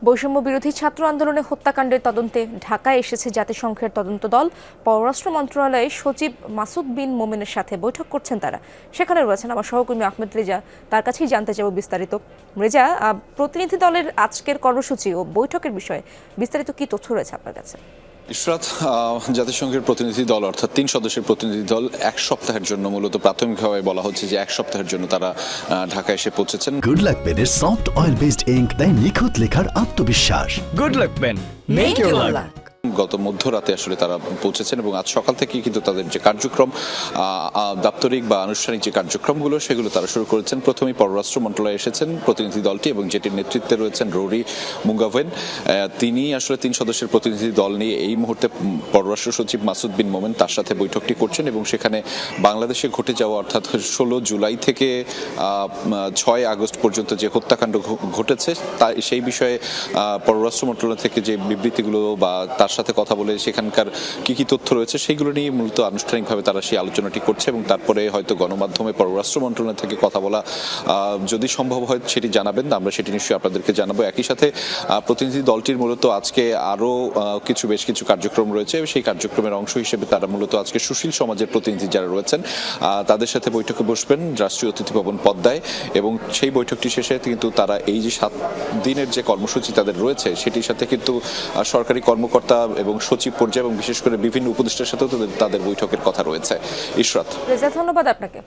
বৈষম্য বিরোধী ছাত্র আন্দোলনে হত্যাকাণ্ডের তদন্তে ঢাকায় এসেছে জাতিসংঘের তদন্ত দল। পররাষ্ট্র মন্ত্রণালয়ে সচিব মাসুদ বিন মোমেনের সাথে বৈঠক করছেন তারা। সেখানে রয়েছেন আমার সহকর্মী আহমেদ রেজা, তার কাছেই জানতে চাইব বিস্তারিত। রেজা, প্রতিনিধি দলের আজকের কর্মসূচি ও বৈঠকের বিষয়ে বিস্তারিত কি তথ্য রয়েছে আপনার কাছে? ইশরাত, জাতিসংঘের প্রতিনিধি দল অর্থাৎ 3 সদস্যের প্রতিনিধি দল এক সপ্তাহের জন্য, মূলত প্রাথমিকভাবে বলা হচ্ছে যে এক সপ্তাহের জন্য তারা ঢাকায় এসে পৌঁছেছেন। গুড লাক পেনের সফট অয়েল বেসড ইঙ্ক দেয় নিখুঁত লেখার আত্মবিশ্বাস। Good luck pen, make your luck. গত মধ্যরাতে আসলে তারা পৌঁছেছেন এবং আজ সকাল থেকে কিন্তু তাদের যে কার্যক্রম, দাপ্তরিক বা আনুষ্ঠানিক যে কার্যক্রমগুলো সেগুলো তারা শুরু করেছেন। প্রথমেই পররাষ্ট্র মন্ত্রণালয়ে এসেছেন প্রতিনিধি দলটি এবং যেটির নেতৃত্বে রয়েছেন রৌরি মুঙ্গাভেন। তিনি আসলে 3 সদস্যের প্রতিনিধি দল নিয়ে এই মুহূর্তে পররাষ্ট্র সচিব মাসুদ বিন মোমেন তার সাথে বৈঠকটি করছেন এবং সেখানে বাংলাদেশে ঘটে যাওয়া অর্থাৎ 16 জুলাই থেকে 6 আগস্ট পর্যন্ত যে হত্যাকাণ্ড ঘটেছে সেই বিষয়ে পররাষ্ট্র মন্ত্রণালয় থেকে যে বিবৃতিগুলো বা তার সাথে কথা বলে সেখানকার কি কি তথ্য রয়েছে সেগুলো নিয়ে মূলত আনুষ্ঠানিকভাবে তারা সেই আলোচনাটি করছে এবং তারপরে হয়তো গণমাধ্যমে পররাষ্ট্র মন্ত্রণালয় থেকে কথা বলা যদি সম্ভব হয় সেটি জানাবেন, আমরা সেটি নিশ্চয়ই আপনাদেরকে জানাবো। একই সাথে প্রতিনিধি দলটির মূলত আজকে আরও বেশ কিছু কার্যক্রম রয়েছে। সেই কার্যক্রমের অংশ হিসেবে তারা মূলত আজকে সুশীল সমাজের প্রতিনিধি যারা রয়েছেন তাদের সাথে বৈঠকে বসবেন রাষ্ট্রীয় অতিথি ভবন পদ্মায় এবং সেই বৈঠকটি শেষে কিন্তু তারা এই যে 7 দিনের যে কর্মসূচি তাদের রয়েছে সেটির সাথে কিন্তু সরকারি কর্মকর্তা এবং সচিব পর্যায়ে এবং বিশেষ করে বিভিন্ন উপদেষ্টার সাথেও তাদের বৈঠকের কথা রয়েছে। ইশরাত, ধন্যবাদ আপনাকে।